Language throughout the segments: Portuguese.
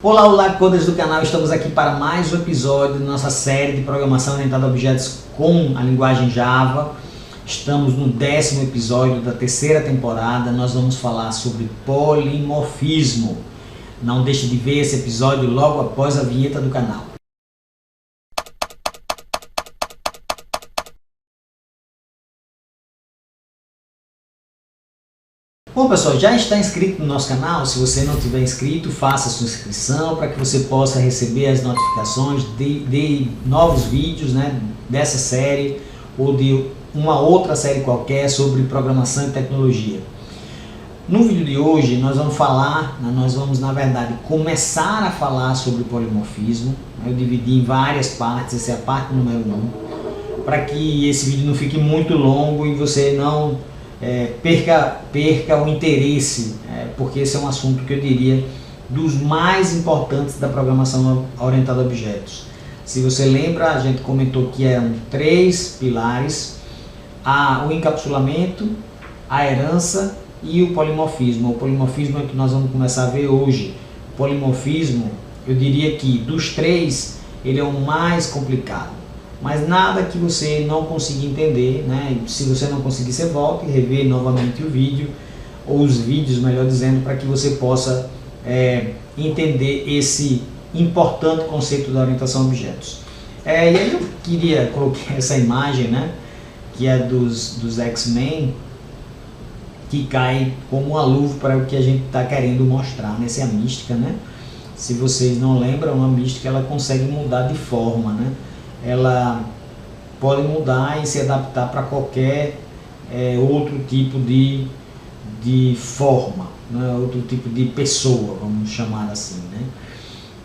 Olá, olá, coders do canal, estamos aqui para mais um episódio da nossa série de programação orientada a objetos com a linguagem Java. Estamos no 10º episódio da terceira temporada, nós vamos falar sobre polimorfismo. Não deixe de ver esse episódio logo após a vinheta do canal. Bom pessoal, já está inscrito no nosso canal? Se você não tiver inscrito, faça sua inscrição para que você possa receber as notificações de novos vídeos, dessa série ou de uma outra série qualquer sobre programação e tecnologia. No vídeo de hoje nós vamos na verdade começar a falar sobre polimorfismo. Eu dividi em várias partes, essa é a parte número 1, para que esse vídeo não fique muito longo e você não perca o interesse, porque esse é um assunto que eu diria dos mais importantes da programação orientada a objetos. Se você lembra, a gente comentou que eram 3 pilares: o encapsulamento, a herança e o polimorfismo. O polimorfismo é que nós vamos começar a ver hoje. O polimorfismo, eu diria que dos 3, ele é o mais complicado. Mas nada que você não consiga entender, Se você não conseguir, você volta e revê novamente o vídeo, ou os vídeos, melhor dizendo, para que você possa entender esse importante conceito da orientação a objetos. E aí eu coloquei essa imagem, que é dos X-Men, que cai como uma luva para o que a gente está querendo mostrar, Essa é a mística, Se vocês não lembram, a mística ela consegue mudar de forma, Ela pode mudar e se adaptar para qualquer outro tipo de forma, outro tipo de pessoa, vamos chamar assim,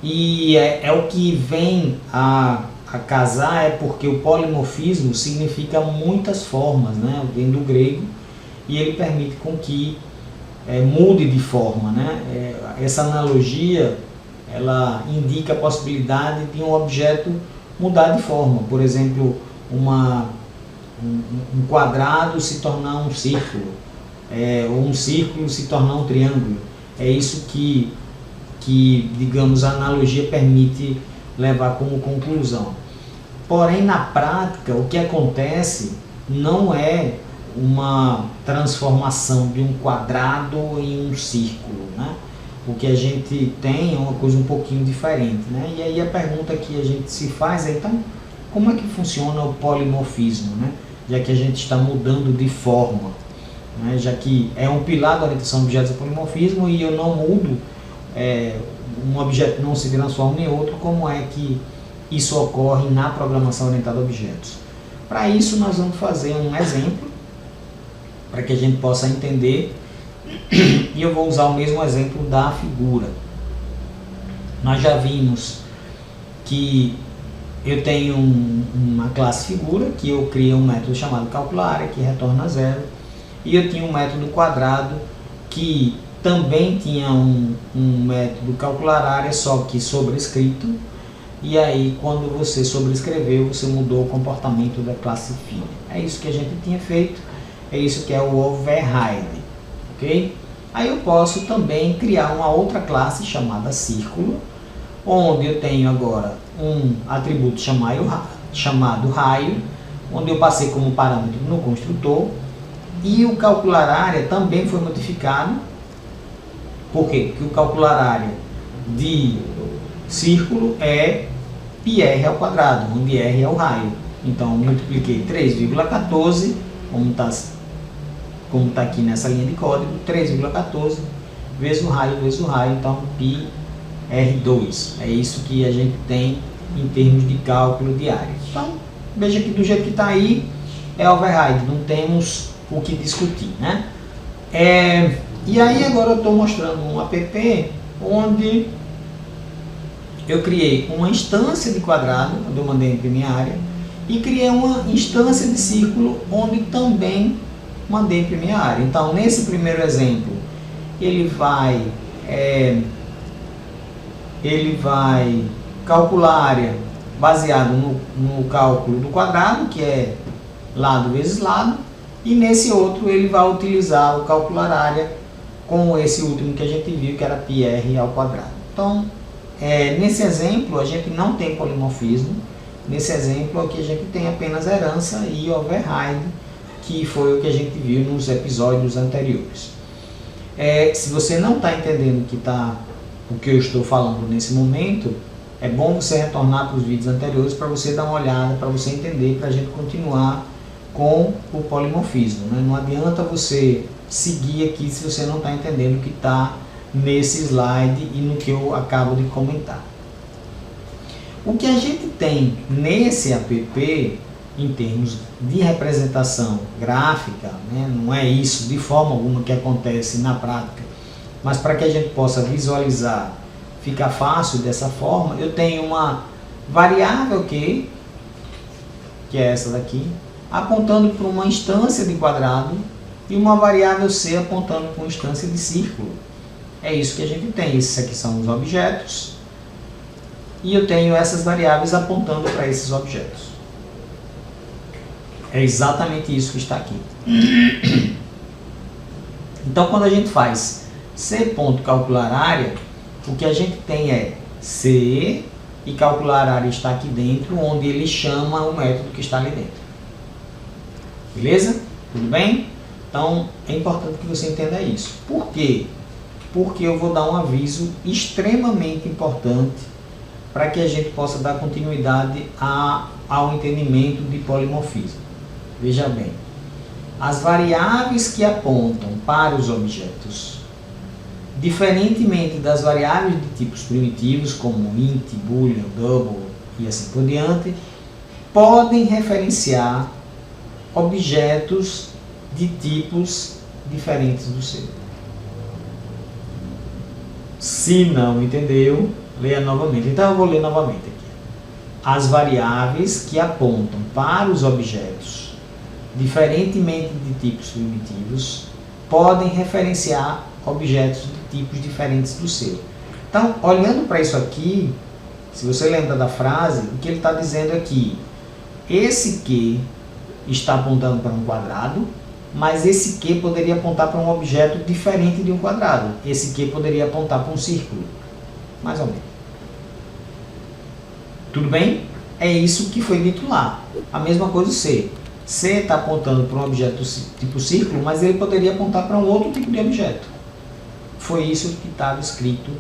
E é o que vem a casar, porque o polimorfismo significa muitas formas, Vem do grego e ele permite com que mude de forma, Essa analogia ela indica a possibilidade de um objeto mudar de forma. Por exemplo, um quadrado se tornar um círculo, ou um círculo se tornar um triângulo. É isso que digamos, a analogia permite levar como conclusão. Porém, na prática, o que acontece não é uma transformação de um quadrado em um círculo, O que a gente tem é uma coisa um pouquinho diferente, E aí a pergunta que a gente se faz é, então, como é que funciona o polimorfismo, Já que a gente está mudando de forma, Já que é um pilar da orientação a objetos é polimorfismo e eu não mudo, um objeto não se transforma em outro, como é que isso ocorre na programação orientada a objetos? Para isso nós vamos fazer um exemplo, para que a gente possa entender. E eu vou usar o mesmo exemplo da figura. Nós já vimos que eu tenho uma classe figura, que eu criei um método chamado calcular, que retorna 0, e eu tinha um método quadrado que também tinha um método calcular área, só que sobrescrito, e aí quando você sobrescreveu, você mudou o comportamento da classe filha. É isso que a gente tinha feito, é isso que é o override. Okay? Aí eu posso também criar uma outra classe chamada círculo, onde eu tenho agora um atributo chamado raio, onde eu passei como parâmetro no construtor, e o calcular área também foi modificado. Por quê? Porque o calcular área de círculo é πr ao quadrado, onde r é o raio. Então eu multipliquei 3,14, como está aqui nessa linha de código, 3,14 vezes o raio, então πr2. É isso que a gente tem em termos de cálculo de área. Então, veja que do jeito que está aí, é override, não temos o que discutir, E aí agora eu estou mostrando um app onde eu criei uma instância de quadrado, onde eu mandei imprimir a área, e criei uma instância de círculo, onde também mandei imprimir a área. Então, nesse primeiro exemplo, ele vai calcular a área baseado no cálculo do quadrado, que é lado vezes lado, e nesse outro ele vai utilizar o calcular área com esse último que a gente viu, que era πr ao quadrado. Então, Nesse exemplo a gente não tem polimorfismo. Nesse exemplo aqui a gente tem apenas herança e override, que foi o que a gente viu nos episódios anteriores. Se você não está entendendo o que eu estou falando nesse momento, é bom você retornar para os vídeos anteriores para você dar uma olhada, para você entender, para a gente continuar com o polimorfismo, né? Não adianta você seguir aqui se você não está entendendo o que está nesse slide e no que eu acabo de comentar. O que a gente tem nesse app, em termos de representação gráfica, né, não é isso de forma alguma que acontece na prática, mas para que a gente possa visualizar, fica fácil dessa forma, eu tenho uma variável Q, que é essa daqui, apontando para uma instância de quadrado, e uma variável C apontando para uma instância de círculo. É isso que a gente tem. Esses aqui são os objetos, e eu tenho essas variáveis apontando para esses objetos. É exatamente isso que está aqui. Então, quando a gente faz C.calcular área, o que a gente tem é C, e calcular área está aqui dentro, onde ele chama o método que está ali dentro. Beleza? Tudo bem? Então, é importante que você entenda isso. Por quê? Porque eu vou dar um aviso extremamente importante para que a gente possa dar continuidade ao entendimento de polimorfismo. Veja bem, as variáveis que apontam para os objetos, diferentemente das variáveis de tipos primitivos, como int, boolean, double e assim por diante, podem referenciar objetos de tipos diferentes do seu. Se não entendeu, leia novamente. Então eu vou ler novamente aqui. As variáveis que apontam para os objetos, diferentemente de tipos primitivos, podem referenciar objetos de tipos diferentes do seu. Então, olhando para isso aqui, se você lembra da frase, o que ele está dizendo aqui, esse Q está apontando para um quadrado, mas esse Q poderia apontar para um objeto diferente de um quadrado. Esse Q poderia apontar para um círculo, mais ou menos. Tudo bem? É isso que foi dito lá. A mesma coisa o C. C está apontando para um objeto tipo círculo, mas ele poderia apontar para um outro tipo de objeto. Foi isso que estava escrito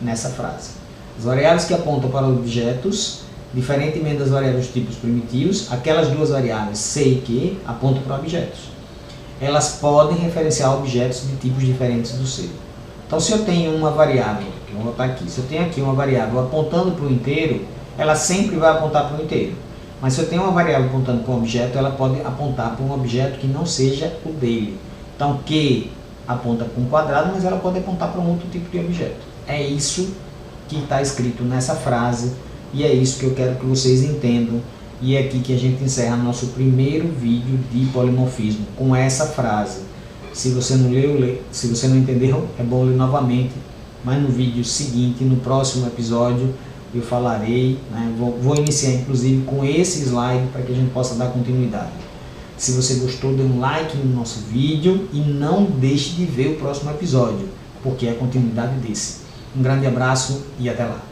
nessa frase. As variáveis que apontam para objetos, diferentemente das variáveis de tipos primitivos, aquelas duas variáveis C e Q apontam para objetos. Elas podem referenciar objetos de tipos diferentes do seu. Então, se eu tenho uma variável, que eu vou botar aqui, se eu tenho aqui uma variável apontando para o inteiro, ela sempre vai apontar para o inteiro. Mas se eu tenho uma variável apontando para um objeto, ela pode apontar para um objeto que não seja o dele. Então, Q aponta para um quadrado, mas ela pode apontar para um outro tipo de objeto. É isso que está escrito nessa frase, e é isso que eu quero que vocês entendam. E é aqui que a gente encerra nosso primeiro vídeo de polimorfismo, com essa frase. Se você não leu, se você não entendeu, é bom ler novamente. Mas no vídeo seguinte, no próximo episódio, eu falarei, né, vou iniciar inclusive com esse slide para que a gente possa dar continuidade. Se você gostou, dê um like no nosso vídeo e não deixe de ver o próximo episódio, porque é a continuidade desse. Um grande abraço e até lá!